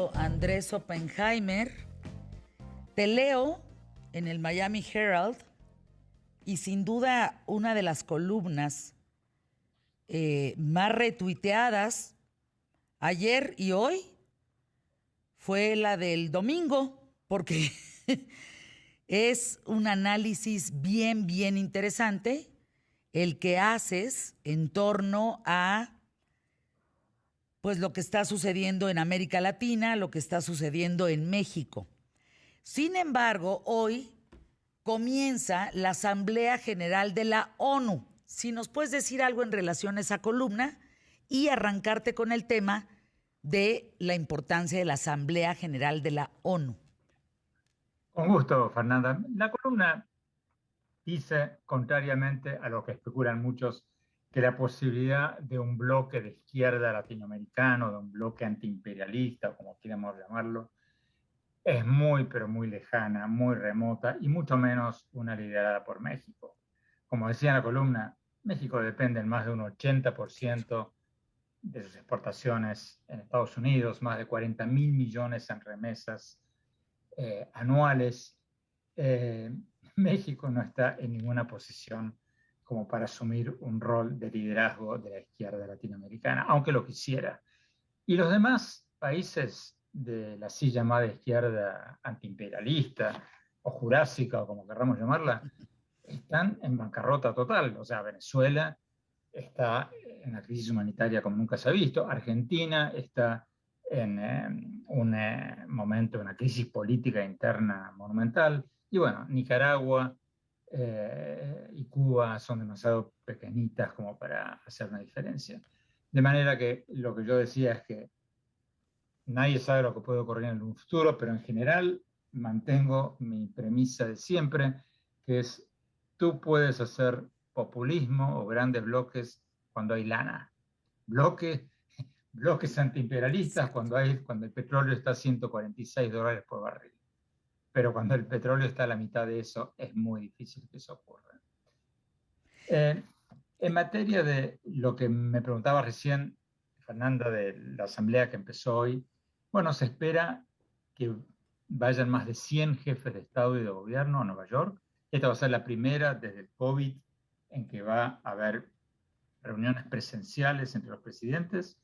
querido Andrés Oppenheimer. Te leo en el Miami Herald y sin duda una de las columnas más retuiteadas ayer y hoy fue la del domingo, porque es un análisis bien interesante el que haces en torno a pues lo que está sucediendo en América Latina, lo que está sucediendo en México. Sin embargo, hoy comienza la Asamblea General de la ONU. Si nos puedes decir algo en relación a esa columna y arrancarte con el tema de la importancia de la Asamblea General de la ONU. Con gusto, Fernanda. La columna dice, contrariamente a lo que especulan muchos, que la posibilidad de un bloque de izquierda latinoamericano, de un bloque antiimperialista, como quieramos llamarlo, es muy, pero muy lejana, muy remota y mucho menos una liderada por México. Como decía en la columna, México depende en más de un 80% de sus exportaciones en Estados Unidos, más de 40.000 millones en remesas anuales. Eh, México no está en ninguna posición como para asumir un rol de liderazgo de la izquierda latinoamericana, aunque lo quisiera. Y los demás países de la así llamada izquierda antiimperialista o jurásica, o como querramos llamarla, están en bancarrota total. O sea, Venezuela está en una crisis humanitaria como nunca se ha visto. Argentina está en un momento, una crisis política interna monumental. Y bueno, Nicaragua y Cuba son demasiado pequeñitas como para hacer una diferencia. De manera que lo que yo decía es que nadie sabe lo que puede ocurrir en un futuro, pero en general mantengo mi premisa de siempre, que es tú puedes hacer populismo o grandes bloques cuando hay lana. Bloques, bloques antiimperialistas cuando el petróleo está a $146 por barril. Pero cuando el petróleo está a la mitad de eso, es muy difícil que eso ocurra. Eh, en materia de lo que me preguntaba recién, Fernanda, de la asamblea que empezó hoy, bueno, se espera que vayan más de 100 jefes de Estado y de gobierno a Nueva York. Esta va a ser la primera desde el COVID en que va a haber reuniones presenciales entre los presidentes.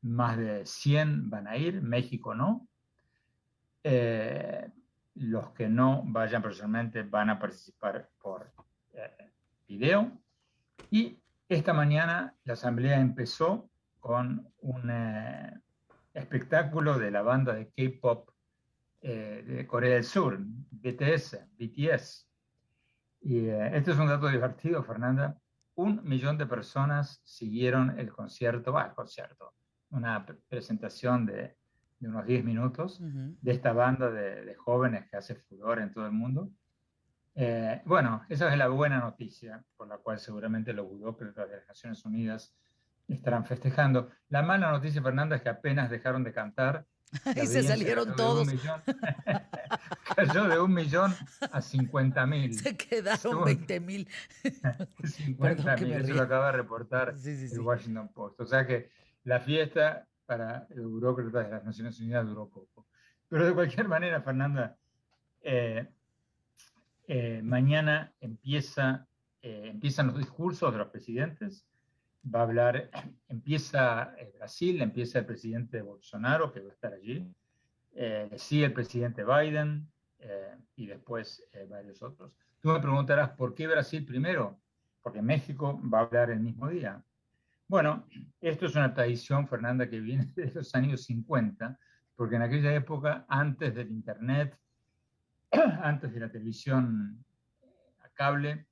Más de 100 van a ir, México no. Los que no vayan personalmente van a participar por video. Y esta mañana la asamblea empezó con un espectáculo de la banda de K-pop de Corea del Sur, BTS. Y este es un dato divertido, Fernanda. 1 millón de personas siguieron el concierto, una presentación de unos 10 minutos de esta banda de jóvenes que hace furor en todo el mundo. Bueno, esa es la buena noticia, por la cual seguramente los burócratas de las Naciones Unidas estarán festejando. La mala noticia, Fernanda, es que apenas dejaron de cantar, la Y se audiencia salieron cayó de un todos. millón, cayó de 1 millón a 50.000. Se quedaron 20,000. Perdón cincuenta que me mil, eso ríe. lo acaba de reportar el Sí. Washington Post. O sea que la fiesta para los burócratas de las Naciones Unidas duró poco. Pero de cualquier manera, Fernanda, eh, mañana empiezan los discursos de los presidentes. Va a hablar, empieza Brasil, empieza el presidente Bolsonaro, que va a estar allí. Sigue el presidente Biden y después varios otros. Tú me preguntarás, ¿por qué Brasil primero? Porque México va a hablar el mismo día. Bueno, esto es una tradición, Fernanda, que viene de los años 50, porque en aquella época, antes del Internet, antes de la televisión a cable,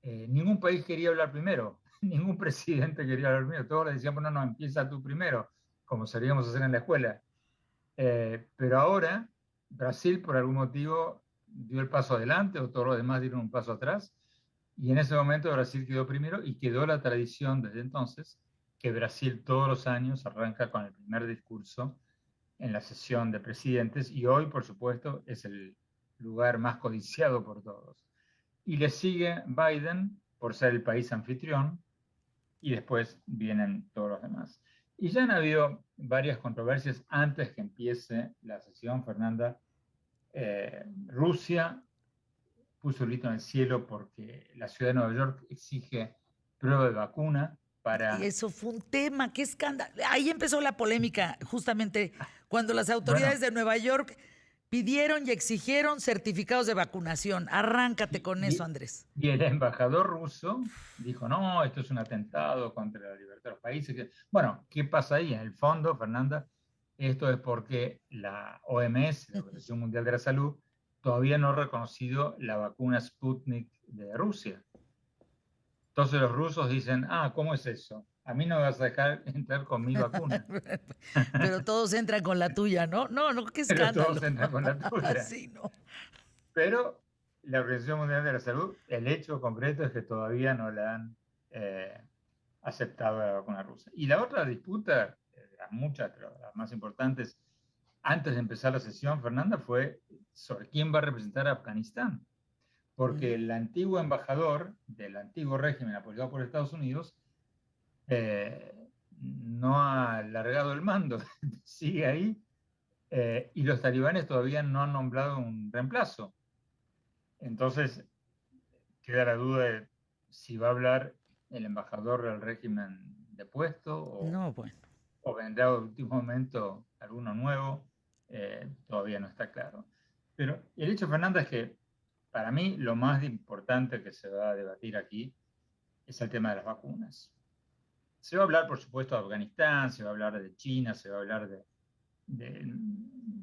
ningún país quería hablar primero, ningún presidente quería hablar primero, todos le decíamos, no, empieza tú primero, como solíamos hacer en la escuela. Pero ahora Brasil por algún motivo dio el paso adelante o todos los demás dieron un paso atrás y en ese momento Brasil quedó primero y quedó la tradición desde entonces que Brasil todos los años arranca con el primer discurso en la sesión de presidentes y hoy por supuesto es el lugar más codiciado por todos. Y le sigue Biden por ser el país anfitrión y después vienen todos los demás. Y ya han habido varias controversias antes que empiece la sesión, Fernanda. Rusia puso el grito en el cielo porque la ciudad de Nueva York exige prueba de vacuna Y para... eso fue un tema, qué escándalo. Ahí empezó la polémica, justamente cuando las autoridades Bueno, de Nueva York pidieron y exigieron certificados de vacunación. Arráncate y, con eso, y- Andrés. y el embajador ruso dijo, no, esto es un atentado contra la libertad de los países. Bueno, ¿qué pasa ahí? En el fondo, Fernanda, esto es porque la OMS, la Organización Mundial de la Salud, todavía no ha reconocido la vacuna Sputnik de Rusia. Entonces los rusos dicen, ¿cómo es eso? A mí no me vas a dejar entrar con mi vacuna. Pero todos entran con la tuya, ¿no? No, no, qué Pero escándalo. todos entran con la tuya. Así, ¿no? Pero la Organización Mundial de la Salud, el hecho concreto es que todavía no la han eh, aceptado la vacuna rusa. Y la otra disputa, las muchas, pero las más importantes, antes de empezar la sesión, Fernanda, fue sobre quién va a representar a Afganistán. Porque el antiguo embajador del antiguo régimen apoyado por Estados Unidos eh, no ha largado el mando, sigue ahí, y los talibanes todavía no han nombrado un reemplazo. Entonces, queda la duda de si va a hablar el embajador del régimen depuesto No, bueno. o vendrá a último momento alguno nuevo, todavía no está claro. Pero el hecho, Fernanda, es que para mí lo más importante que se va a debatir aquí es el tema de las vacunas. Se va a hablar, por supuesto, de Afganistán, se va a hablar de China, se va a hablar de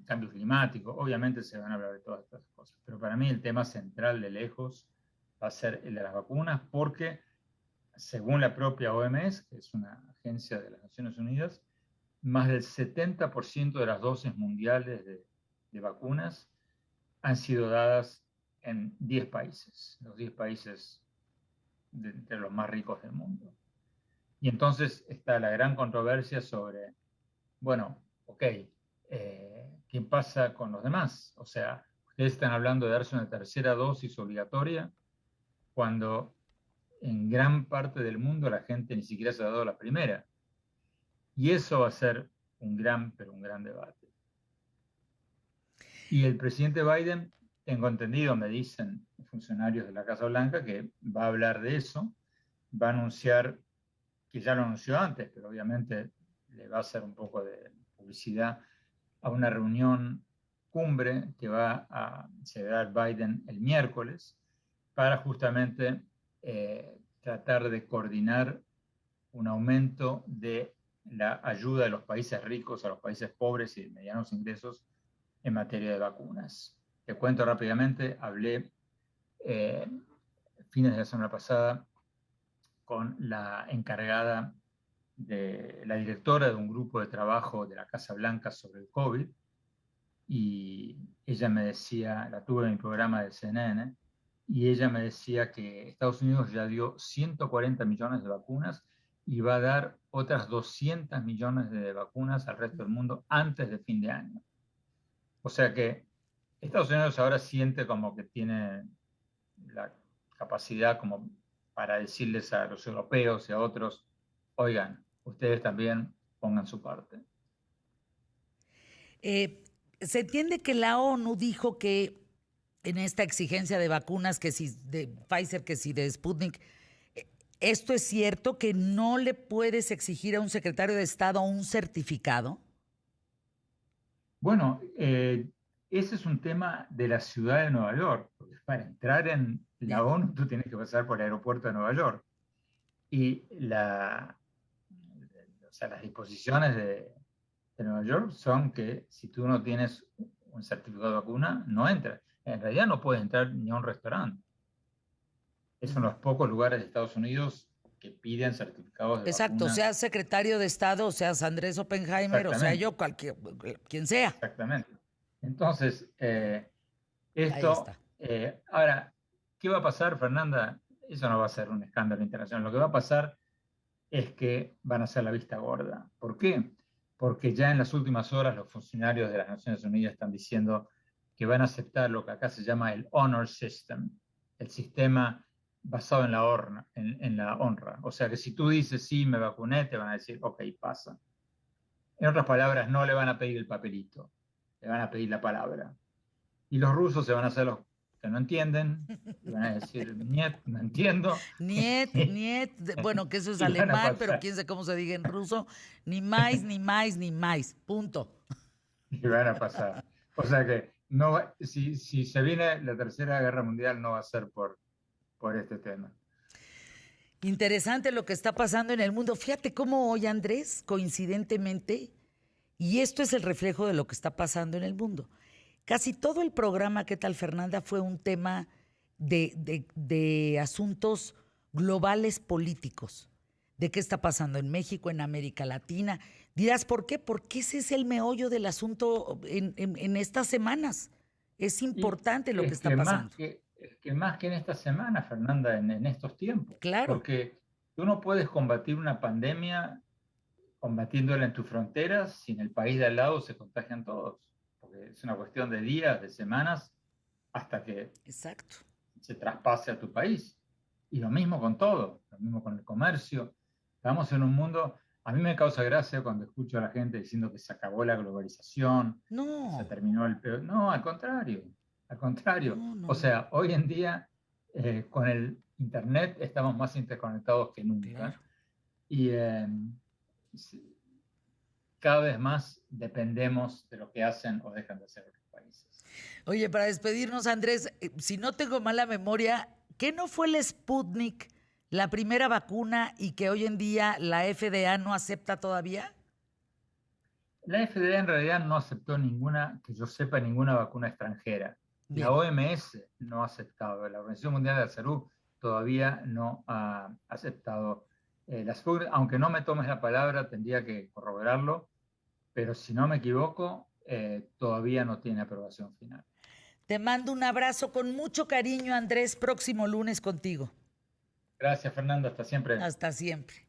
cambio climático, obviamente se van a hablar de todas estas cosas, pero para mí el tema central de lejos va a ser el de las vacunas, porque según la propia OMS, que es una agencia de las Naciones Unidas, más del 70% de las dosis mundiales de vacunas han sido dadas en 10 países, los 10 países de los más ricos del mundo. Y entonces está la gran controversia sobre, bueno, ok, ¿qué pasa con los demás? O sea, ustedes están hablando de darse una tercera dosis obligatoria cuando en gran parte del mundo la gente ni siquiera se ha dado la primera. Y eso va a ser un gran, pero un gran debate. Y el presidente Biden, tengo entendido, me dicen funcionarios de la Casa Blanca, que va a hablar de eso, va a anunciar, que ya lo anunció antes, pero obviamente le va a hacer un poco de publicidad a una reunión cumbre que va a celebrar Biden el miércoles para justamente tratar de coordinar un aumento de la ayuda de los países ricos a los países pobres y de medianos ingresos en materia de vacunas. Te cuento rápidamente, hablé fines de la semana pasada con la encargada de la directora de un grupo de trabajo de la Casa Blanca sobre el COVID, y ella me decía, la tuve en mi programa de CNN, y ella me decía que Estados Unidos ya dio 140 millones de vacunas y va a dar otras 200 millones de vacunas al resto del mundo antes de fin de año. O sea que Estados Unidos ahora siente como que tiene la capacidad como para decirles a los europeos y a otros, oigan, ustedes también pongan su parte. Se entiende que la ONU dijo que en esta exigencia de vacunas, que si de Pfizer, que si de Sputnik, ¿esto es cierto que no le puedes exigir a un secretario de Estado un certificado? Bueno, ese es un tema de la ciudad de Nueva York, porque para entrar en la Bien. ONU tú tienes que pasar por el aeropuerto de Nueva York. Y o sea, las disposiciones de Nueva York son que si tú no tienes un certificado de vacuna, no entras. En realidad no puedes entrar ni a un restaurante. Es uno de los pocos lugares de Estados Unidos que piden certificados de Exacto, vacunas. seas secretario de Estado, o seas Andrés Oppenheimer, o sea Exactamente, yo, quien sea. exactamente. Entonces, Ahí está. ahora, ¿qué va a pasar, Fernanda? Eso no va a ser un escándalo internacional. Lo que va a pasar es que van a hacer la vista gorda. ¿Por qué? Porque ya en las últimas horas los funcionarios de las Naciones Unidas están diciendo que van a aceptar lo que acá se llama el honor system, el sistema basado en la honra. O sea que si tú dices sí, me vacuné, te van a decir, ok, pasa. En otras palabras, no le van a pedir el papelito, le van a pedir la palabra. Y los rusos se van a hacer los que no entienden, y van a decir, niet, no entiendo, Niet, niet, bueno, que eso es y van a alemán, pero pasar, quién sabe cómo se diga en ruso. Ni más, ni más, ni más. Punto. y van a pasar. O sea que no, si se viene la Tercera Guerra Mundial, no va a ser por este tema. Interesante lo que está pasando en el mundo. Fíjate cómo hoy, Andrés, coincidentemente, y esto es el reflejo de lo que está pasando en el mundo. Casi todo el programa, ¿qué tal, Fernanda?, fue un tema de asuntos globales políticos. De qué está pasando en México, en América Latina. Dirás, ¿por qué? Porque ese es el meollo del asunto en estas semanas. Es Y importante lo que es está que pasando. más que en esta semana, Fernanda, en estos tiempos, Claro, porque tú no puedes combatir una pandemia combatiéndola en tus fronteras si en el país de al lado se contagian todos, porque es una cuestión de días, de semanas, hasta que exacto. se traspase a tu país. Y lo mismo con todo, lo mismo con el comercio. Estamos en un mundo, a mí me causa gracia cuando escucho a la gente diciendo que se acabó la globalización, que se No, terminó el peor. No, al contrario, al contrario. no, no, O no. sea, hoy en día con el Internet estamos más interconectados que nunca Claro. y cada vez más dependemos de lo que hacen o dejan de hacer otros países. Oye, para despedirnos, Andrés, si no tengo mala memoria, ¿qué no fue el Sputnik la primera vacuna y que hoy en día la FDA no acepta todavía? La FDA en realidad no aceptó ninguna, que yo sepa, ninguna vacuna extranjera. La Bien, OMS no ha aceptado, la Organización Mundial de la Salud todavía no ha aceptado las Sputnik, aunque no me tomes la palabra, tendría que corroborarlo, pero si no me equivoco, todavía no tiene aprobación final. te mando un abrazo con mucho cariño, Andrés, próximo lunes contigo. Gracias, Fernando, hasta siempre. Hasta siempre.